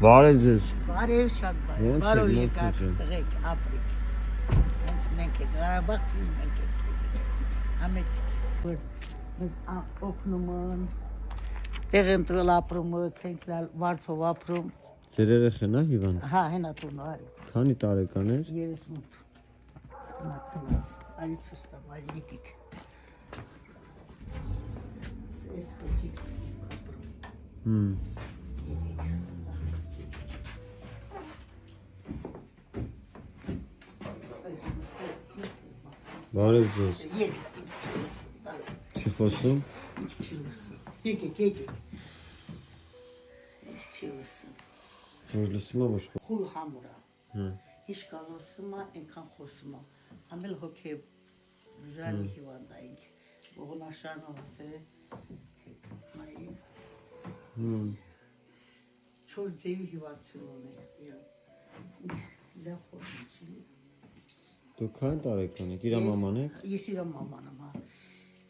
Բարև ձեզ։ Բարև շատ բարև։ Բարով եկաք, տղեկ, ապրեք։ Հենց մենք եք, Ղարաբաղցի մենք եք։ Համեցիք, որ մեզ օգնում են, տեղ ընտրել ապրում, ենք վարձով ապրում։ Ձեր երեխան է հիվանդ։ Հա, հենա տունը արի։ Քանի տարեկան էր։ 38։ Հիմա քնած, արի ցույց տամ, արի եկեք։ Ես խոչիկ ապրում։ Բարև ձեզ։ Չի խոսում։ Եկեք։ Չի լսում։ Որ լսում է, ոչ։ Խուլ համուրա։ Հիշկա լսում է, այնքան խոսում է։ Ամել հոգե ժանի հիվանդայինք։ Ողնաշարնով ասե, նայի։ Չոր ձևի հիվանդություն ունի։ Լավ խոսում չի։ Դու քանի տարեկան եք, իր մաման եք։ Ես իր մաման եմ, հա։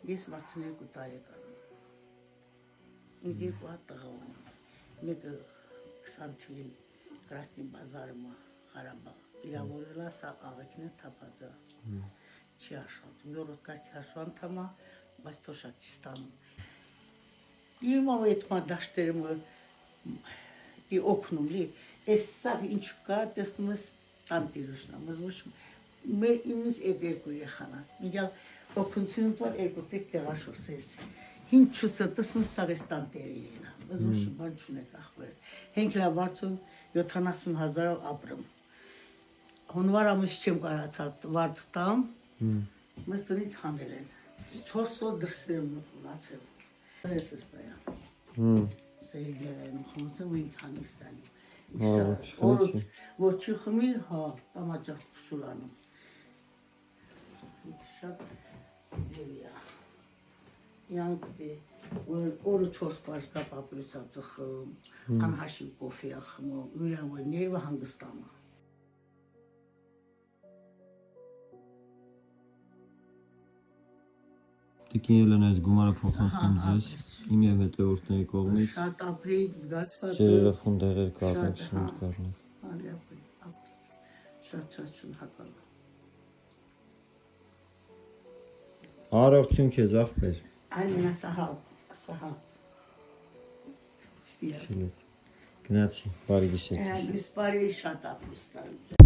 Ես 62 տարեկան եմ։ Ինձ երկու հատ տղա ունեմ։ Մեկը 20 թվին Կրասնի բազարում է, Ղարաբաղ։ Իրավորել է, սա աղեքն է թափած է։ Չի աշխատում, 7-րդ կարգի անդամ է, բայց թոշակ չի ստանում։ Իմ այդ դաշտերում օգնում լի, այս սա ինչ կա, տեսնում ես տանտիրուշն եմ, Իմս այդ երկու երեխան է, միգալ օգնություն տալ երկու տեք տեղաշորս ես։ Հինչ չուսը տեսնում սաղ ես տանտերի են, բայց ոչ բան չունեք ախվես։ Հենք լավ վարձում 70,000 ապրում։ Հունվար ամիս չեմ կարացած վարձ տամ, մեզ տնից հանել են։ 400 դրսեր եմ ունացել։ Ես ստայա։ Սեի դեղերում խմսեմ ու ինք հանիստանում։ Որ չի խմի, հա, տամաճախ շուրանում։ Շատ ձևի է։ Իրանք որ օրը 4 պաշկա պապրուսացը խմ, անհաշիվ կոֆի է խմում, ուրան որ ներվը հանգստանում։ Տիկին Ելենայից գումարը փոխանցում ձեզ, իմ և հետևորդների կողմից։ Շատ ապրեք, զգացված Ձեր երեխուն դեղեր կառնեք, շունչ կառնեք։ Շատ շնորհակալ եմ։ Առողջություն քեզ աղբեր։ Այլն ասահա։ Գնացի, բարի գիշեր։ Բարի շատ ապրուստան։